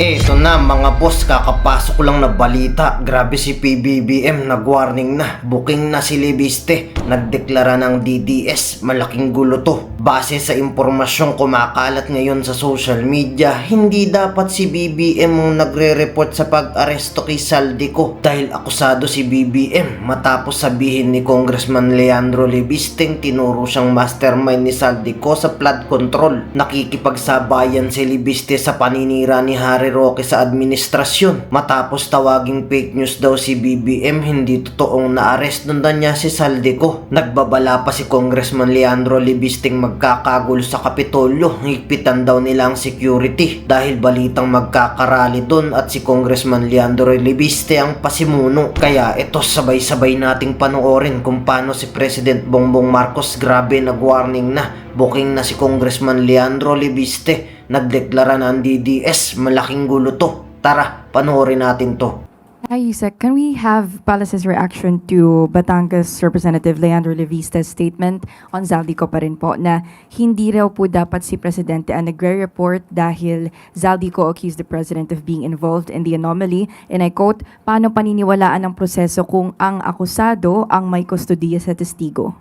Eto na mga boss, kakapasok ko lang na balita. Grabe si PBBM, nag-warning na. Booking na si Libiste. Nagdeklara ng DDS. Malaking gulo to. Base sa impormasyong kumakalat ngayon sa social media, hindi dapat si BBM ang nagre-report sa pag-aresto kay Zaldico dahil akusado si BBM matapos sabihin ni Congressman Leandro Libisteng tinuro siyang mastermind ni Zaldico sa flood control. Nakikipagsabayan si Libiste sa paninira ni Harry Roque sa administrasyon. Matapos tawaging fake news daw si BBM, hindi totoong naaresto na niya si Zaldico. Nagbabala pa si Congressman Leandro Libisteng magkakagulo sa Kapitolyo. Higpitan daw nila ang security dahil balitang magkakarali doon at si Congressman Leandro Libiste ang pasimuno. Kaya ito, sabay-sabay nating panoorin kung paano si President Bongbong Marcos grabe nag-warning na. Booking na si Congressman Leandro Libiste. Nagdeklara na ang DDS. Malaking gulo to. Tara, panoorin natin to. Hi, Yusek. Can we have Palace's reaction to Batangas Representative Leandro Leviste's statement on Zaldico pa rin po na hindi raw po dapat si Presidente ang nagre-report dahil Zaldico accused the President of being involved in the anomaly. And I quote, paano paniniwalaan ang proseso kung ang akusado ang may kustodiya sa testigo?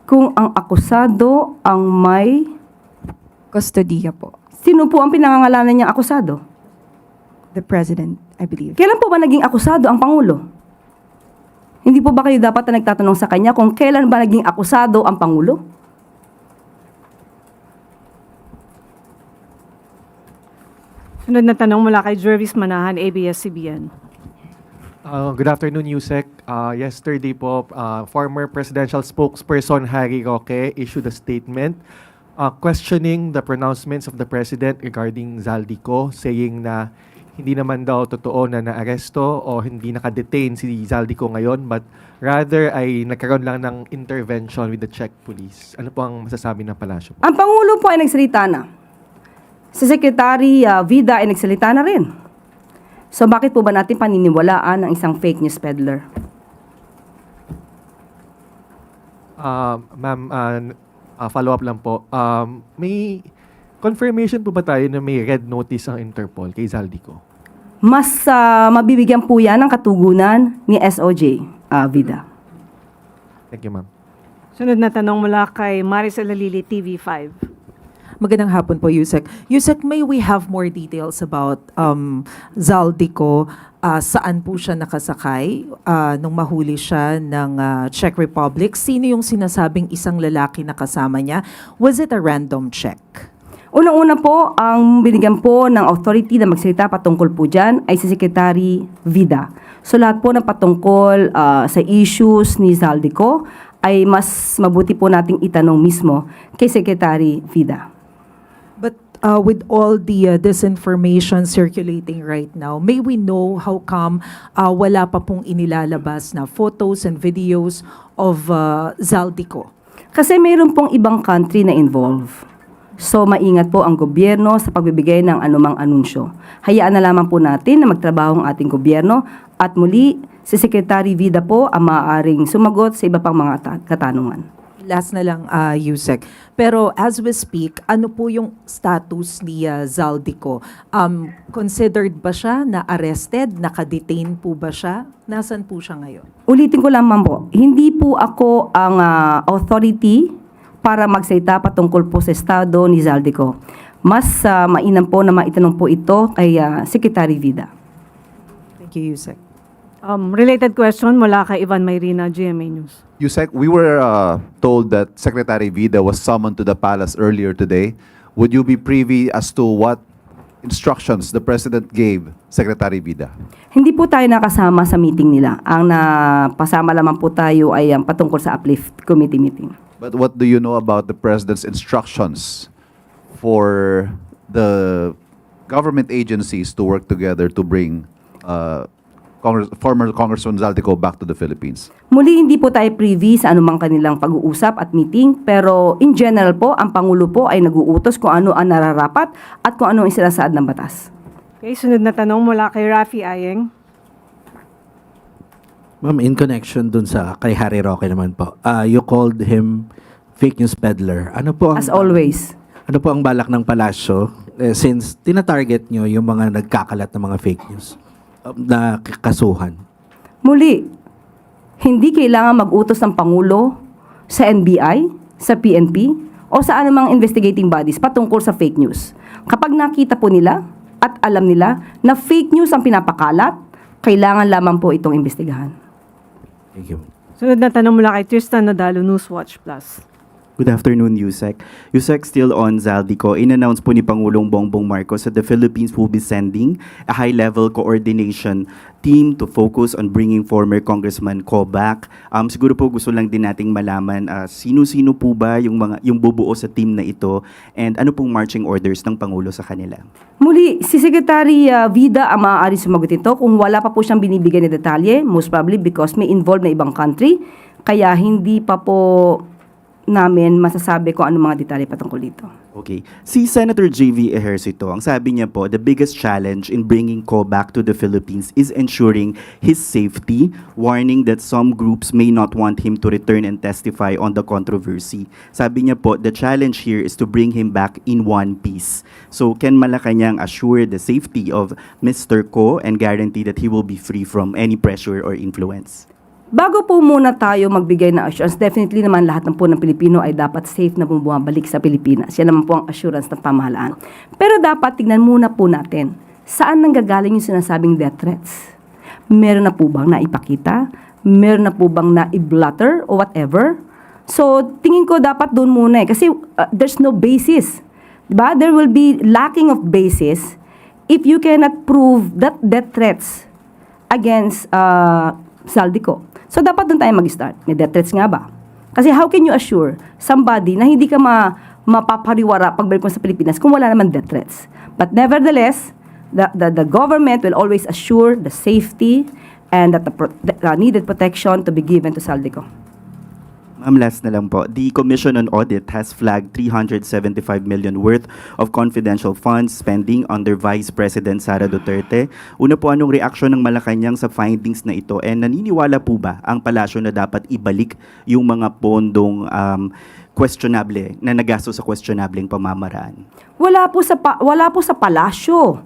Kung ang akusado ang may... Kustodiya po. Sino po ang pinangangalanan niyang akusado? The President, I believe. Kailan po ba naging akusado ang Pangulo? Hindi po ba kayo dapat na nagtatanong sa kanya kung kailan ba naging akusado ang Pangulo? Sunod na tanong mula kay Jervis Manahan, ABS-CBN. Good afternoon, Yusek. Yesterday po, former presidential spokesperson Harry Roque issued a statement questioning the pronouncements of the President regarding Zaldico, saying na hindi naman daw totoo na naaresto o hindi nakadetain si Zaldico ngayon, but rather ay nagkaroon lang ng intervention with the Czech police. Ano po ang masasabi ng palasyo po? Ang Pangulo po ay nagsalita na. Si Secretary Vida ay nagsalita na rin. So bakit po ba natin paniniwalaan ang isang fake news peddler? Ma'am, follow-up lang po. May confirmation po ba tayo na may red notice ang Interpol kay Zaldico? Mas mabibigyan po yan ng katugunan ni SOJ Vida. Thank you, ma'am. Sunod na tanong mula kay Maricel Alili, TV5. Magandang hapon po, Yusek. Yusek, may we have more details about Zaldico? Saan po siya nakasakay nung mahuli siya ng Czech Republic? Sino yung sinasabing isang lalaki na kasama niya? Was it a random check? Unang-una po, ang binigyan po ng authority na magsalita patungkol po dyan ay si Secretary Vida. So lahat po ng patungkol sa issues ni Zaldico ay mas mabuti po nating itanong mismo kay Secretary Vida. But with all the disinformation circulating right now, may we know how come wala pa pong inilalabas na photos and videos of Zaldico? Kasi mayroon pong ibang country na involved. So maingat po ang gobyerno sa pagbibigay ng anumang anunsyo. Hayaan na lamang po natin na magtrabaho ang ating gobyerno at muli si Secretary Vida po ang maaaring sumagot sa iba pang mga katanungan. Last na lang, Yusek. Pero as we speak, ano po yung status ni Zaldico? Considered ba siya na arrested? Nakadetain po ba siya? Nasaan po siya ngayon? Ulitin ko lamang po, hindi po ako ang authority para magsalita patungkol po sa estado ni Zaldico. Mas mainam po na maitanong po ito kay Secretary Vida. Thank you, Yusek. Related question mula kay Ivan Mayrina, GMA News. Yusek, we were told that Secretary Vida was summoned to the palace earlier today. Would you be privy as to what instructions the President gave Secretary Vida? Hindi po tayo nakasama sa meeting nila. Ang napasama lamang po tayo ay ang patungkol sa uplift committee meeting. But what do you know about the President's instructions for the government agencies to work together to bring former Congressman Zaldico back to the Philippines? Muli, hindi po tayo privy sa anumang kanilang pag-uusap at meeting, pero in general po, ang Pangulo po ay nag-uutos kung ano ang nararapat at kung ano ang isinasaad ng batas. Okay, sunod na tanong mula kay Rafi Ayeng. Ma'am, in connection dun sa kay Harry Roque naman po, you called him fake news peddler. Ano po ang, As always. Ano po ang balak ng palasyo since tinatarget nyo yung mga nagkakalat ng mga fake news na kasuhan? Muli, hindi kailangan mag-utos ng Pangulo sa NBI, sa PNP, o sa anumang investigating bodies patungkol sa fake news. Kapag nakita po nila at alam nila na fake news ang pinapakalat, kailangan lamang po itong imbestigahan. Thank you. Sunod na tanong mula kay Tristan Nadalo, Newswatch Plus. Good afternoon, Yusek. Yusek, still on Zaldico, in-announce po ni Pangulong Bongbong Marcos that the Philippines will be sending a high-level coordination team to focus on bringing former Congressman Ko back. Siguro po gusto lang din nating malaman sino-sino po ba yung bubuo sa team na ito and ano pong marching orders ng Pangulo sa kanila? Muli, si Secretary Vida ang maaari sumagot ito kung wala pa po siyang binibigay na detalye, most probably because may involved na ibang country, kaya hindi pa po namin masasabi kung ano mga detalye patungkol dito. Okay. Si Senator J.V. Ejercito, ang sabi niya po, the biggest challenge in bringing Ko back to the Philippines is ensuring his safety, warning that some groups may not want him to return and testify on the controversy. Sabi niya po, the challenge here is to bring him back in one piece. So, can Malacanang assure the safety of Mr. Ko and guarantee that he will be free from any pressure or influence? Bago po muna tayo magbigay ng assurance, definitely naman lahat ng po ng Pilipino ay dapat safe na bumabalik sa Pilipinas. Yan naman po ang assurance ng pamahalaan. Pero dapat tignan muna po natin, saan nanggagaling yung sinasabing death threats? Meron na po bang naipakita? Meron na po bang na-blatter o whatever? So, tingin ko dapat doon muna kasi there's no basis. Diba? There will be lacking of basis if you cannot prove that death threats against Zaldico. So, dapat doon tayo mag-start. May death threats nga ba? Kasi how can you assure somebody na hindi ka mapapariwara pagbalik mo sa Pilipinas kung wala naman death threats? But nevertheless, the government will always assure the safety and that the needed protection to be given to Zaldico. Ma'am, last na lang po. The Commission on Audit has flagged 375 million worth of confidential funds spending under Vice President Sara Duterte. Una po, anong reaksyon ng Malacanang sa findings na ito? And naniniwala po ba ang palasyo na dapat ibalik yung mga pondong questionable, na nagastos sa questionableng pamamaraan? Wala po sa palasyo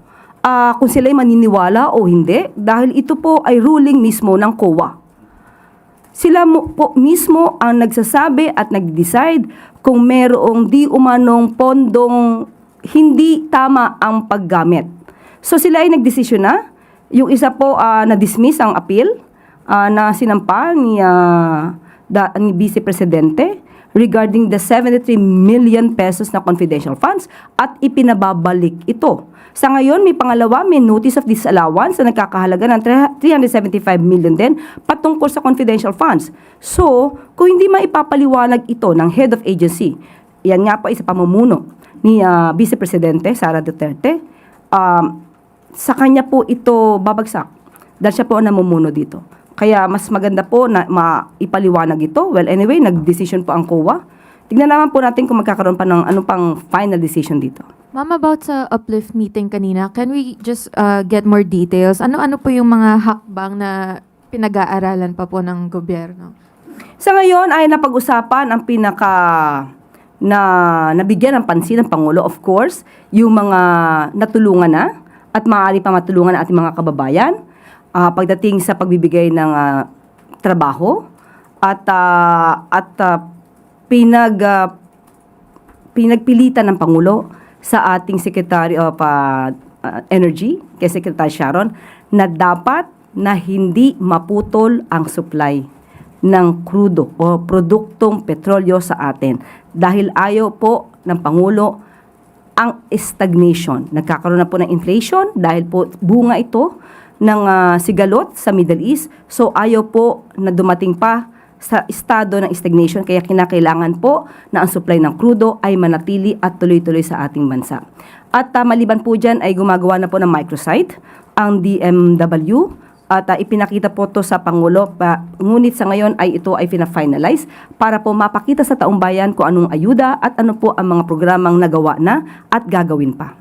kung sila'y maniniwala o hindi dahil ito po ay ruling mismo ng COA. Sila po mismo ang nagsasabi at nag-decide kung merong di umanong pondong hindi tama ang paggamit. So sila ay nagdesisyon na. Yung isa po na-dismiss ang appeal na sinampa ni Vice Presidente regarding the 73 million pesos na confidential funds at ipinababalik ito. Sa ngayon, may notice of disallowance na nagkakahalaga ng 375 million din patungkol sa confidential funds. So, kung hindi maipapaliwanag ito ng head of agency, yan nga pa isa pamumuno ni Vice Presidente Sara Duterte, sa kanya po ito babagsak dahil siya po ang namumuno dito. Kaya mas maganda po na maipaliwanag ito. Well, anyway, nag-decision po ang COA. Tignan naman po natin kung magkakaroon pa ng ano pang final decision dito. Ma'am, about sa uplift meeting kanina, can we just get more details? Ano-ano po yung mga hakbang na pinag-aaralan pa po ng gobyerno? Sa ngayon ay napag-usapan ang nabigyan ng pansin ng Pangulo, of course, yung mga natulungan na at maaari pa matulungan ng ating mga kababayan pagdating sa pagbibigay ng trabaho at pinagpilitan ng Pangulo sa ating Secretary of Energy, kay Secretary Sharon, na dapat na hindi maputol ang supply ng crudo o produktong petrolyo sa atin. Dahil ayaw po ng Pangulo ang stagnation. Nagkakaroon na po ng inflation dahil po bunga ito ng sigalot sa Middle East. So ayaw po na dumating pa sa estado ng stagnation, kaya kinakailangan po na ang supply ng crudo ay manatili at tuloy-tuloy sa ating bansa. At maliban po dyan ay gumagawa na po ng microsite ang DMW at ipinakita po to sa Pangulo, ngunit sa ngayon ay ito ay fina-finalize para po mapakita sa taong bayan kung anong ayuda at ano po ang mga programang nagawa na at gagawin pa.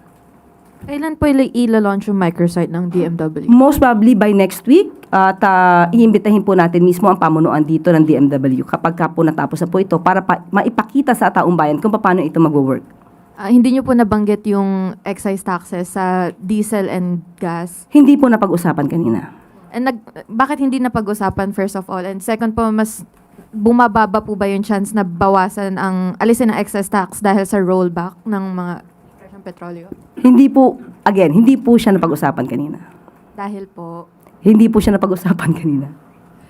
Kailan po ila-launch yung microsite ng DMW? Most probably by next week at iimbitahin po natin mismo ang pamunuan dito ng DMW kapag po natapos na po ito para maipakita sa taong bayan kung paano ito mag-work. Hindi nyo po nabanggit yung excise taxes sa diesel and gas. Hindi po napag-usapan kanina. And bakit hindi napag-usapan first of all? And second po, mas bumababa po ba yung chance na bawasan alisin ang excise tax dahil sa rollback ng mga presyong petrolyo? Hindi po, again, hindi po siya napag-usapan kanina. Dahil po... Hindi po siya napag-usapan kanina.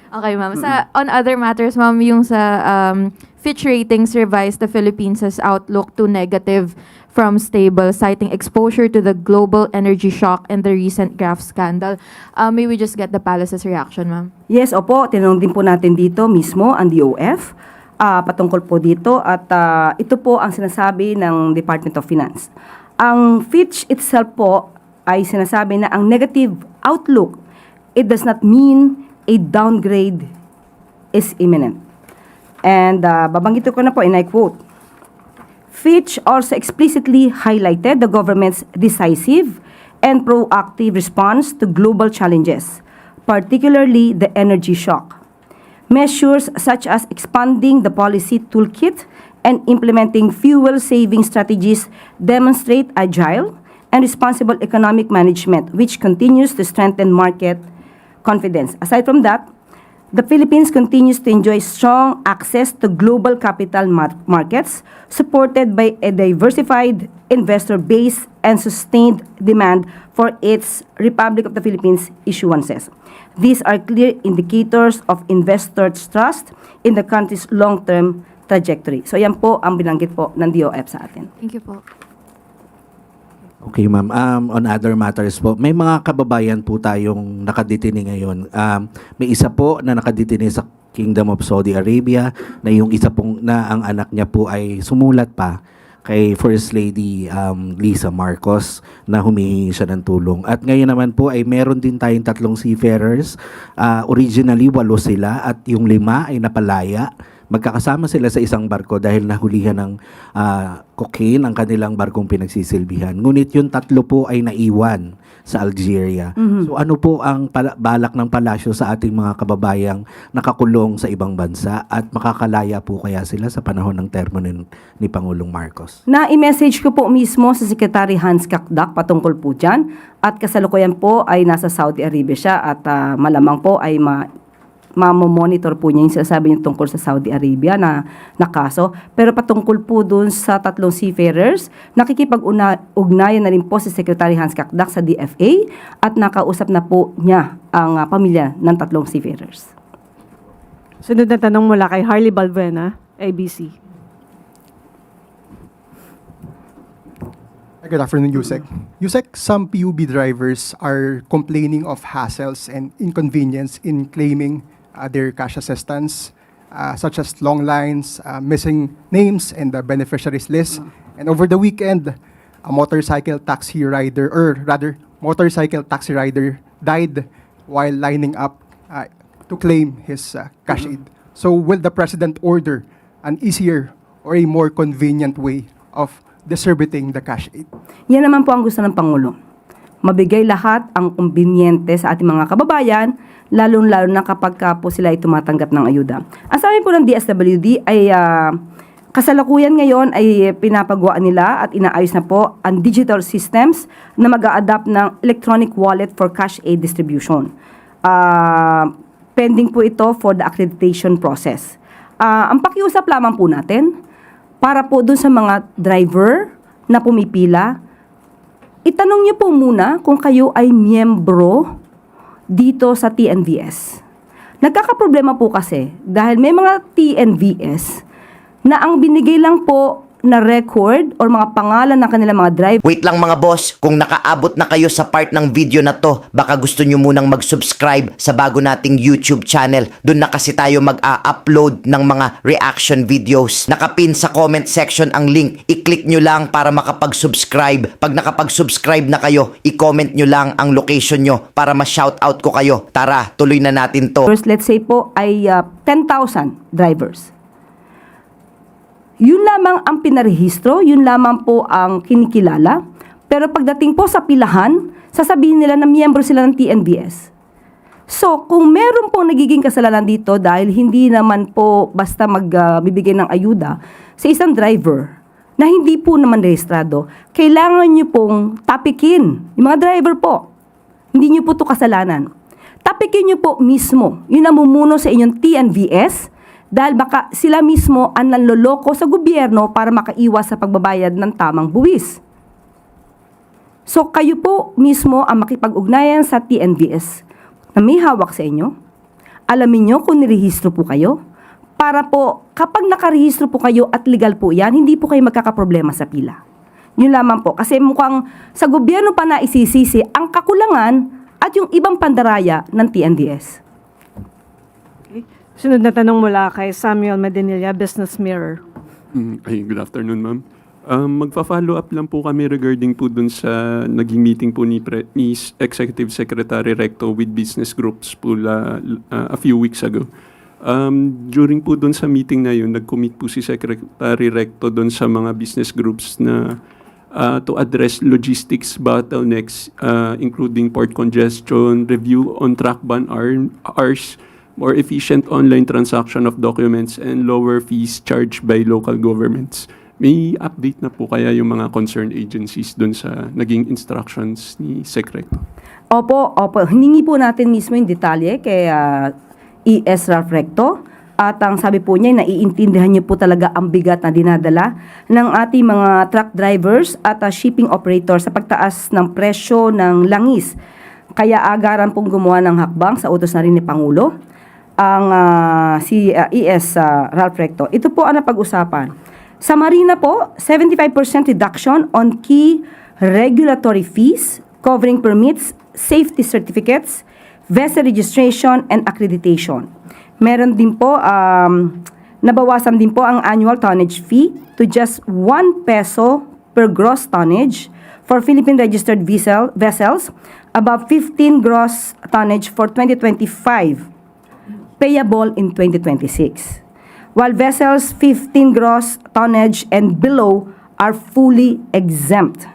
Okay, ma'am. On other matters, ma'am, yung sa Fitch Ratings revised the Philippines' outlook to negative from stable, citing exposure to the global energy shock and the recent graft scandal. May we just get the palace's reaction, ma'am? Yes, opo, tinanong din po natin dito mismo ang DOF patungkol po dito at ito po ang sinasabi ng Department of Finance. Ang Fitch itself po ay sinasabi na ang negative outlook, it does not mean a downgrade is imminent. And babanggit ko na po, and I quote, Fitch also explicitly highlighted the government's decisive and proactive response to global challenges, particularly the energy shock. Measures such as expanding the policy toolkit and implementing fuel-saving strategies demonstrate agile and responsible economic management, which continues to strengthen market confidence. Aside from that, the Philippines continues to enjoy strong access to global capital markets, supported by a diversified investor base and sustained demand for its Republic of the Philippines issuances. These are clear indicators of investors' trust in the country's long-term trajectory. So yan po ang binanggit po ng DOF sa atin. Thank you po. Okay, ma'am. On other matters po, may mga kababayan po tayong nakadetini ngayon. May isa po na nakadetini sa Kingdom of Saudi Arabia na yung isa pong na ang anak niya po ay sumulat pa kay First Lady Lisa Marcos na humihingi siya ng tulong. At ngayon naman po ay meron din tayong 3 seafarers. Originally 8 sila at yung 5 ay napalaya. Magkakasama sila sa isang barko dahil nahulihan ng cocaine ang kanilang barkong pinagsisilbihan. Ngunit yung 3 po ay naiwan sa Algeria. So ano po ang balak ng palasyo sa ating mga kababayang nakakulong sa ibang bansa at makakalaya po kaya sila sa panahon ng termo ni Pangulong Marcos? Na-i-message ko po mismo sa Secretary Hans Kakdak patungkol po dyan at kasalukuyan po ay nasa Saudi Arabia siya at malamang po ay mamomonitor po niya yung sinasabi niyo tungkol sa Saudi Arabia na kaso. Pero patungkol po dun sa 3 seafarers, nakikipag-ugnayan na rin po si Secretary Hans Kakdak sa DFA at nakausap na po niya ang pamilya ng 3 seafarers. Sunod na tanong mula kay Harley Balbuena, ABC. Good afternoon, Yusek. Yusek, some PUB drivers are complaining of hassles and inconvenience in claiming their cash assistance, such as long lines, missing names, and the beneficiaries list. And over the weekend, a motorcycle taxi rider died while lining up to claim his cash aid. So will the President order an easier or a more convenient way of distributing the cash aid? Yan naman po ang gusto ng Pangulo. Mabigay lahat ang kumbinyente sa ating mga kababayan, lalong-lalo na kapag po sila ay tumatanggap ng ayuda. Ang sabi po ng DSWD ay kasalukuyan ngayon ay pinapagawa nila at inaayos na po ang digital systems na mag-a-adapt ng electronic wallet for cash aid distribution. Pending po ito for the accreditation process. Ang pakiusap lamang po natin, para po dun sa mga driver na pumipila, itanong niyo po muna kung kayo ay miyembro dito sa TNVS. Nagkakaproblema po kasi dahil may mga TNVS na ang binigay lang po na record or mga pangalan ng kanilang mga driver. Wait lang mga boss, kung nakaabot na kayo sa part ng video na to, baka gusto nyo munang mag-subscribe sa bago nating YouTube channel. Doon na kasi tayo mag-upload ng mga reaction videos. Nakapin sa comment section ang link. I-click nyo lang para makapag-subscribe. Pag nakapag-subscribe na kayo, i-comment nyo lang ang location nyo para ma-shoutout ko kayo. Tara, tuloy na natin to. First, let's say po ay 10,000 drivers. Yun lamang ang pinarehistro, yun lamang po ang kinikilala. Pero pagdating po sa pilahan, sasabihin nila na miyembro sila ng TNVS. So, kung meron pong nagiging kasalanan dito dahil hindi naman po basta magbibigay ng ayuda sa isang driver na hindi po naman rehistrado, kailangan nyo pong tapikin. Yung mga driver po, hindi nyo po ito kasalanan. Tapikin nyo po mismo yung namumuno sa inyong TNVS dahil baka sila mismo ang nanloloko sa gobyerno para makaiwas sa pagbabayad ng tamang buwis. So kayo po mismo ang makipag-ugnayan sa TNVS na may hawak sa inyo. Alamin nyo kung nirehistro po kayo. Para po, kapag nakarehistro po kayo at legal po yan, hindi po kayo magkakaproblema sa pila. Yun lamang po. Kasi mukhang sa gobyerno pa na isisisi ang kakulangan at yung ibang pandaraya ng TNVS. Okay. Sunod na tanong mula kay Samuel Medinilla, Business Mirror. Ay, good afternoon, ma'am. Magpa-follow up lang po kami regarding po dun sa naging meeting po ni Executive Secretary Recto with business groups po a few weeks ago. During po dun sa meeting na yun, nag-commit po si Secretary Recto dun sa mga business groups na to address logistics bottlenecks, including port congestion, review on track ban hours, more efficient online transaction of documents, and lower fees charged by local governments. May update na po kaya yung mga concerned agencies dun sa naging instructions ni Sec Recto? Opo. Hiningi po natin mismo yung detalye kay ES Ralph Recto. At ang sabi po niya, naiintindihan niyo po talaga ang bigat na dinadala ng ating mga truck drivers at shipping operators sa pagtaas ng presyo ng langis. Kaya agaran pong gumawa ng hakbang sa utos na rin ni Pangulo ang si ES Ralph Recto. Ito po ang napag-usapan. Sa Marina po, 75% reduction on key regulatory fees covering permits, safety certificates, vessel registration, and accreditation. Meron din po, nabawasan din po ang annual tonnage fee to just 1 peso per gross tonnage for Philippine-registered vessels above 15 gross tonnage for 2025, payable in 2026. While vessels 15 gross tonnage and below are fully exempt.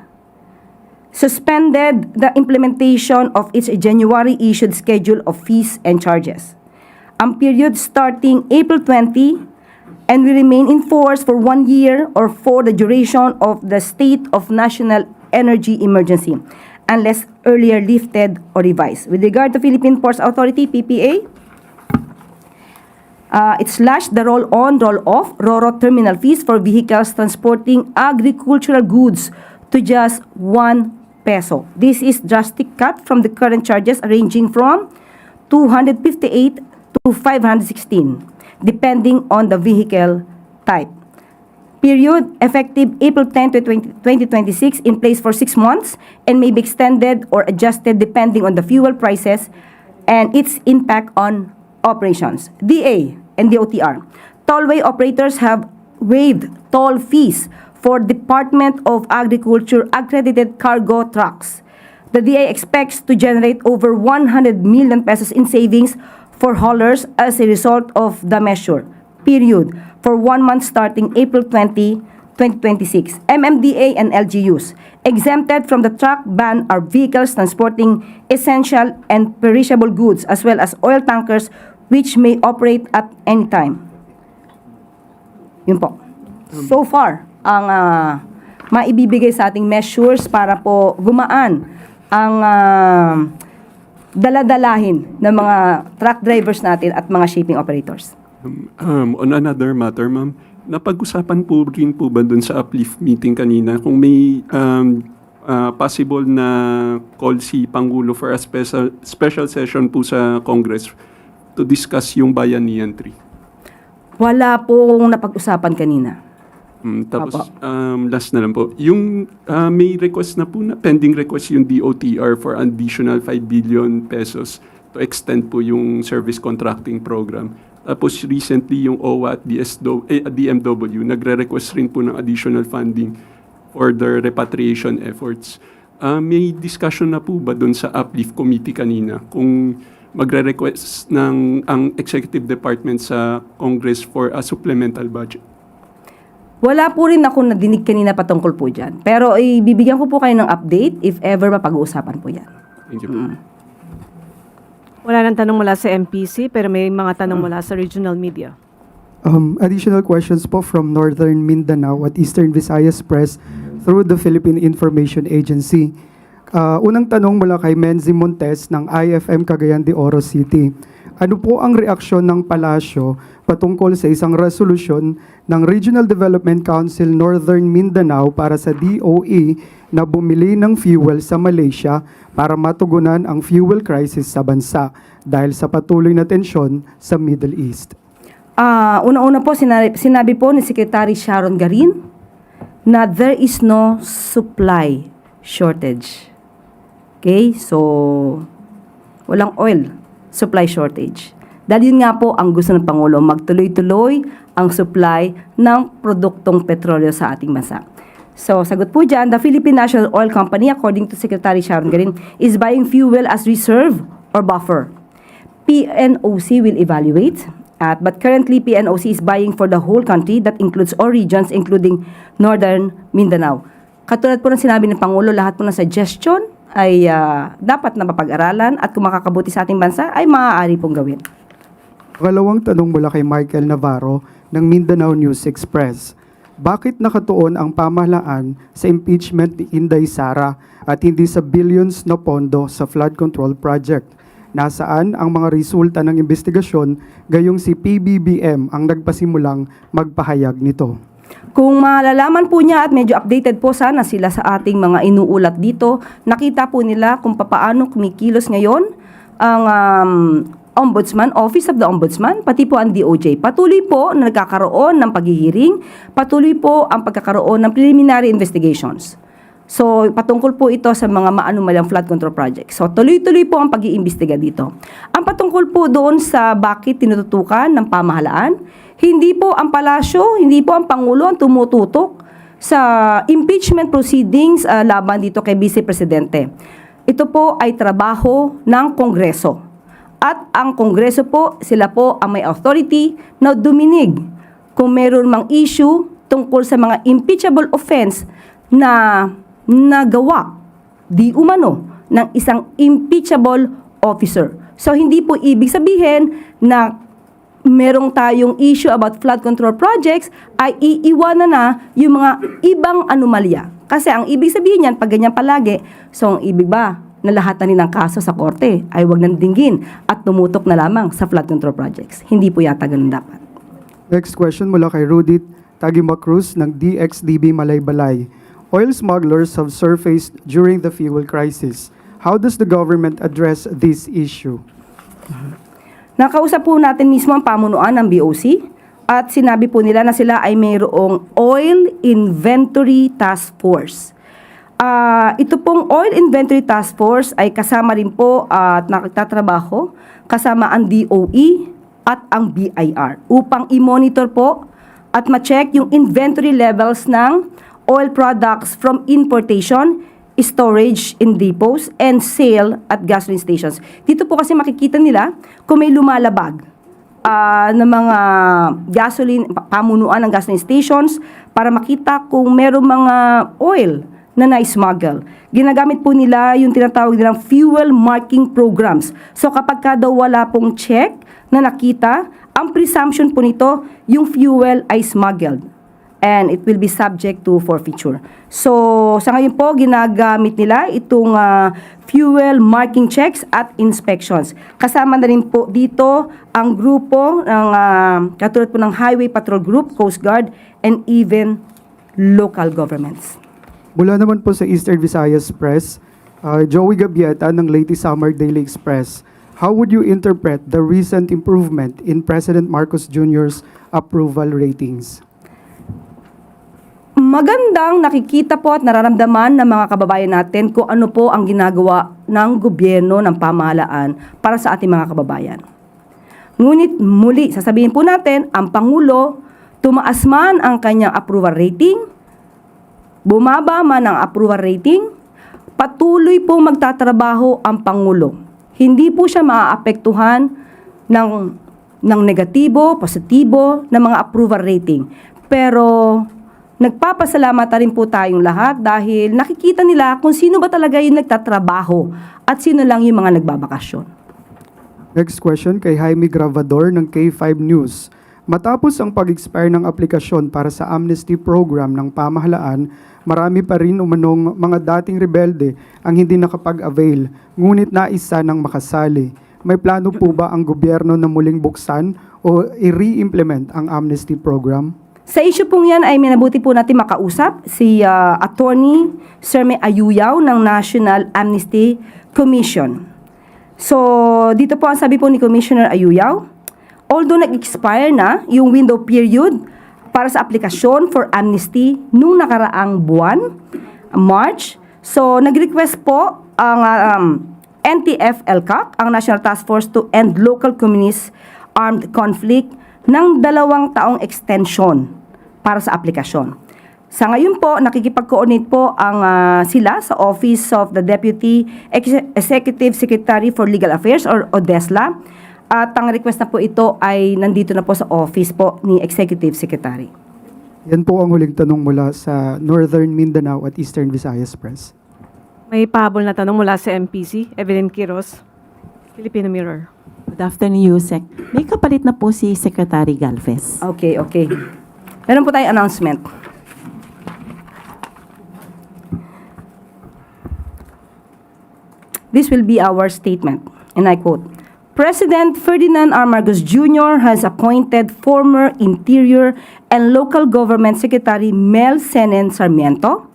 Suspended the implementation of its January issued schedule of fees and charges. Ang period starting April 20 and will remain in force for 1 year or for the duration of the state of national energy emergency unless earlier lifted or revised. With regard to Philippine Ports Authority, PPA, it slashed the roll-on, roll-off RoRo terminal fees for vehicles transporting agricultural goods to just 1 peso. This is drastic cut from the current charges ranging from 258 to 516, depending on the vehicle type. Period, effective April 10 to 2026, in place for 6 months, and may be extended or adjusted depending on the fuel prices and its impact on operations. DA and DOTR. Tollway operators have waived toll fees for Department of Agriculture accredited cargo trucks. The DA expects to generate over 100 million pesos in savings for haulers as a result of the measure. Period. For 1 month starting April 20, 2026. MMDA and LGUs. Exempted from the truck ban are vehicles transporting essential and perishable goods as well as oil tankers which may operate at any time. Yun po. So far, ang maibibigay sa ating measures para po gumaan ang daladalahin ng mga truck drivers natin at mga shipping operators. On another matter, ma'am, napag-usapan po rin po ba dun sa uplift meeting kanina kung may possible na call si Pangulo for a special session po sa Congress to discuss yung Bayanihan 3? Wala pong napag-usapan kanina. Tapos, last na lang po. Yung may request na po na, pending request yung DOTR for additional 5 billion pesos to extend po yung service contracting program. Tapos recently yung OWA at DMW nagre-request rin po ng additional funding for their repatriation efforts. May discussion na po ba dun sa uplift committee kanina kung magre-request ng ang executive department sa Congress for a supplemental budget? Wala po rin ako nadinig kanina patungkol po dyan. Pero ibibigyan ko po kayo ng update if ever mapag-uusapan po yan. Thank you po. Wala nang tanong mula sa MPC, pero may mga tanong mula sa regional media. Additional questions po from Northern Mindanao at Eastern Visayas Press through the Philippine Information Agency. Unang tanong mula kay Menzi Montes ng IFM Cagayan de Oro City. Ano po ang reaksyon ng palasyo patungkol sa isang resolusyon ng Regional Development Council Northern Mindanao para sa DOE na bumili ng fuel sa Malaysia para matugunan ang fuel crisis sa bansa dahil sa patuloy na tensyon sa Middle East? Una-una po, sinabi po ni Secretary Sharon Garin na there is no supply shortage. Okay? So, walang oil supply shortage. Dahil yun nga po ang gusto ng Pangulo, magtuloy-tuloy ang supply ng produktong petrolyo sa ating bansa. So, sagot po dyan, the Philippine National Oil Company, according to Secretary Sharon Garin, is buying fuel as reserve or buffer. PNOC will evaluate. But currently, PNOC is buying for the whole country that includes all regions, including Northern Mindanao. Katulad po ng sinabi ng Pangulo, lahat po ng suggestion ay dapat na mapag-aralan at kung makakabuti sa ating bansa, ay maaari pong gawin. Pangalawang tanong mula kay Michael Navarro ng Mindanao News Express. Bakit nakatuon ang pamahalaan sa impeachment ni Inday Sara at hindi sa billions na pondo sa flood control project? Nasaan ang mga resulta ng investigasyon gayong si PBBM ang nagpasimulang magpahayag nito? Kung malalaman po niya at medyo updated po sana sila sa ating mga inuulat dito, nakita po nila kung paano kumikilos ngayon ang Ombudsman, Office of the Ombudsman, pati po ang DOJ. Patuloy po na nagkakaroon ng paghihiring, patuloy po ang pagkakaroon ng preliminary investigations. So, patungkol po ito sa mga maanumalyang flood control project. So, tuloy-tuloy po ang pag-iimbestiga dito. Ang patungkol po doon sa bakit tinututukan ng pamahalaan, hindi po ang palasyo, hindi po ang Pangulo ang tumututok sa impeachment proceedings laban dito kay Vice Presidente. Ito po ay trabaho ng Kongreso. At ang Kongreso po, sila po ang may authority na duminig kung meron mang issue tungkol sa mga impeachable offense na nagawa di umano ng isang impeachable officer. So, hindi po ibig sabihin na merong tayong issue about flood control projects ay iiwanan na yung mga ibang anomalya. Kasi ang ibig sabihin yan, pag ganyan palagi, so ang ibig ba na lahat na rin ng kaso sa korte ay wag nang dinggin at tumutok na lamang sa flood control projects. Hindi po yata ganun dapat. Next question mula kay Rudit Tagima Cruz ng DXDB Malaybalay. Oil smugglers have surfaced during the fuel crisis. How does the government address this issue? Nakausap po natin mismo ang pamunuan ng BOC at sinabi po nila na sila ay mayroong Oil Inventory Task Force. Ito pong Oil Inventory Task Force ay kasama rin po at nakatatrabaho kasama ang DOE at ang BIR upang i-monitor po at ma-check yung inventory levels ng oil products from importation, storage in depots, and sale at gasoline stations. Dito po kasi makikita nila kung may lumalabag ng mga gasoline, pamunuan ng gasoline stations para makita kung merong mga oil na na-smuggle. Ginagamit po nila yung tinatawag nilang fuel marking programs. So kapag ka daw wala pong check na nakita, ang presumption po nito, yung fuel ay smuggled. And it will be subject to forfeiture. So, sa ngayon po, ginagamit nila itong fuel marking checks at inspections. Kasama na rin po dito ang grupo ng katulad po ng Highway Patrol Group, Coast Guard, and even local governments. Mula naman po sa Eastern Visayas Press, Joey Gabieta ng Leyte Summer Daily Express. How would you interpret the recent improvement in President Marcos Jr.'s approval ratings? Magandang nakikita po at nararamdaman ng mga kababayan natin kung ano po ang ginagawa ng gobyerno ng pamahalaan para sa ating mga kababayan. Ngunit muli, sasabihin po natin, ang Pangulo, tumaas man ang kanyang approval rating, bumaba man ang approval rating, patuloy po magtatrabaho ang Pangulo. Hindi po siya maaapektuhan ng negatibo, positibo na mga approval rating. Pero nagpapasalamat na rin po tayong lahat dahil nakikita nila kung sino ba talaga yung nagtatrabaho at sino lang yung mga nagbabakasyon. Next question kay Jaime Gravador ng K5 News. Matapos ang pag-expire ng aplikasyon para sa amnesty program ng pamahalaan, marami pa rin umanong mga dating rebelde ang hindi nakapag-avail, ngunit naisa ng makasali. May plano po ba ang gobyerno na muling buksan o i-re-implement ang amnesty program? Sa issue pong yan ay minabuti po natin makausap si Attorney Serme Ayuyaw ng National Amnesty Commission. So, dito po ang sabi po ni Commissioner Ayuyaw, although nag-expire na yung window period para sa aplikasyon for amnesty nung nakaraang buwan, March, so nag-request po ang NTF-ELCAC, ang National Task Force to End Local Communist Armed Conflict, ng 2 taong extension para sa aplikasyon. Sa ngayon po, nakikipag-coordinate po ang sila sa Office of the Deputy Executive Secretary for Legal Affairs or ODESLA. At ang request na po ito ay nandito na po sa office po ni Executive Secretary. Yan po ang huling tanong mula sa Northern Mindanao at Eastern Visayas Press. May pahabol na tanong mula sa MPC, Evelyn Quiros, Filipino Mirror. Good afternoon, Yusek. May kapalit na po si Secretary Galvez. Okay. Meron po tayong announcement. This will be our statement, and I quote, President Ferdinand R. Marcos Jr. has appointed former Interior and Local Government Secretary Mel Senen Sarmiento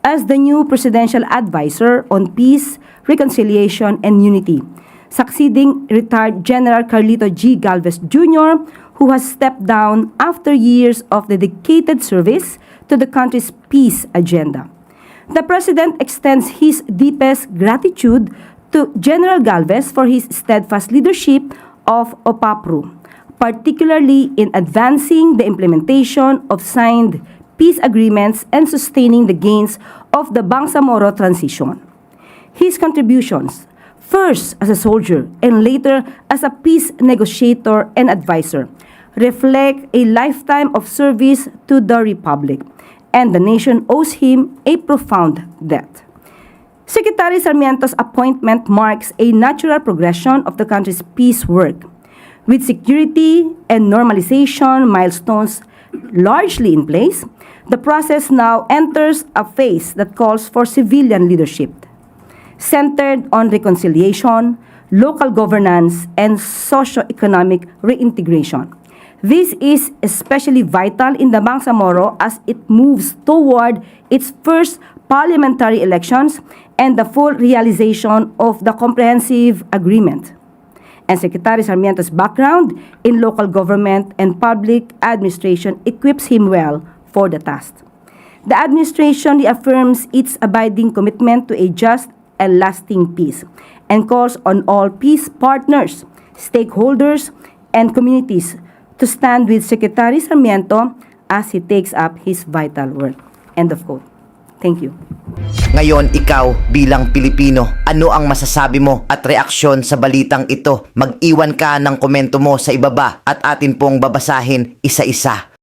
as the new Presidential Advisor on Peace, Reconciliation, and Unity, succeeding retired General Carlito G. Galvez Jr., who has stepped down after years of dedicated service to the country's peace agenda. The President extends his deepest gratitude to General Galvez for his steadfast leadership of OPAPRU, particularly in advancing the implementation of signed peace agreements and sustaining the gains of the Bangsamoro transition. His contributions, first as a soldier and later as a peace negotiator and advisor, reflect a lifetime of service to the Republic, and the nation owes him a profound debt. Secretary Sarmiento's appointment marks a natural progression of the country's peace work, with security and normalization milestones largely in place. The process now enters a phase that calls for civilian leadership, centered on reconciliation, local governance, and socio-economic reintegration. This is especially vital in the Bangsamoro as it moves toward its first parliamentary elections and the full realization of the comprehensive agreement. And Secretary Sarmiento's background in local government and public administration equips him well for the task. The administration reaffirms its abiding commitment to a just and lasting peace and calls on all peace partners, stakeholders, and communities to stand with Secretary Sarmiento as he takes up his vital work. End of quote. Thank you. Ngayon, ikaw bilang Pilipino, ano ang masasabi mo at reaksyon sa balitang ito? Mag-iwan ka ng komento mo sa ibaba at atin pong babasahin isa-isa.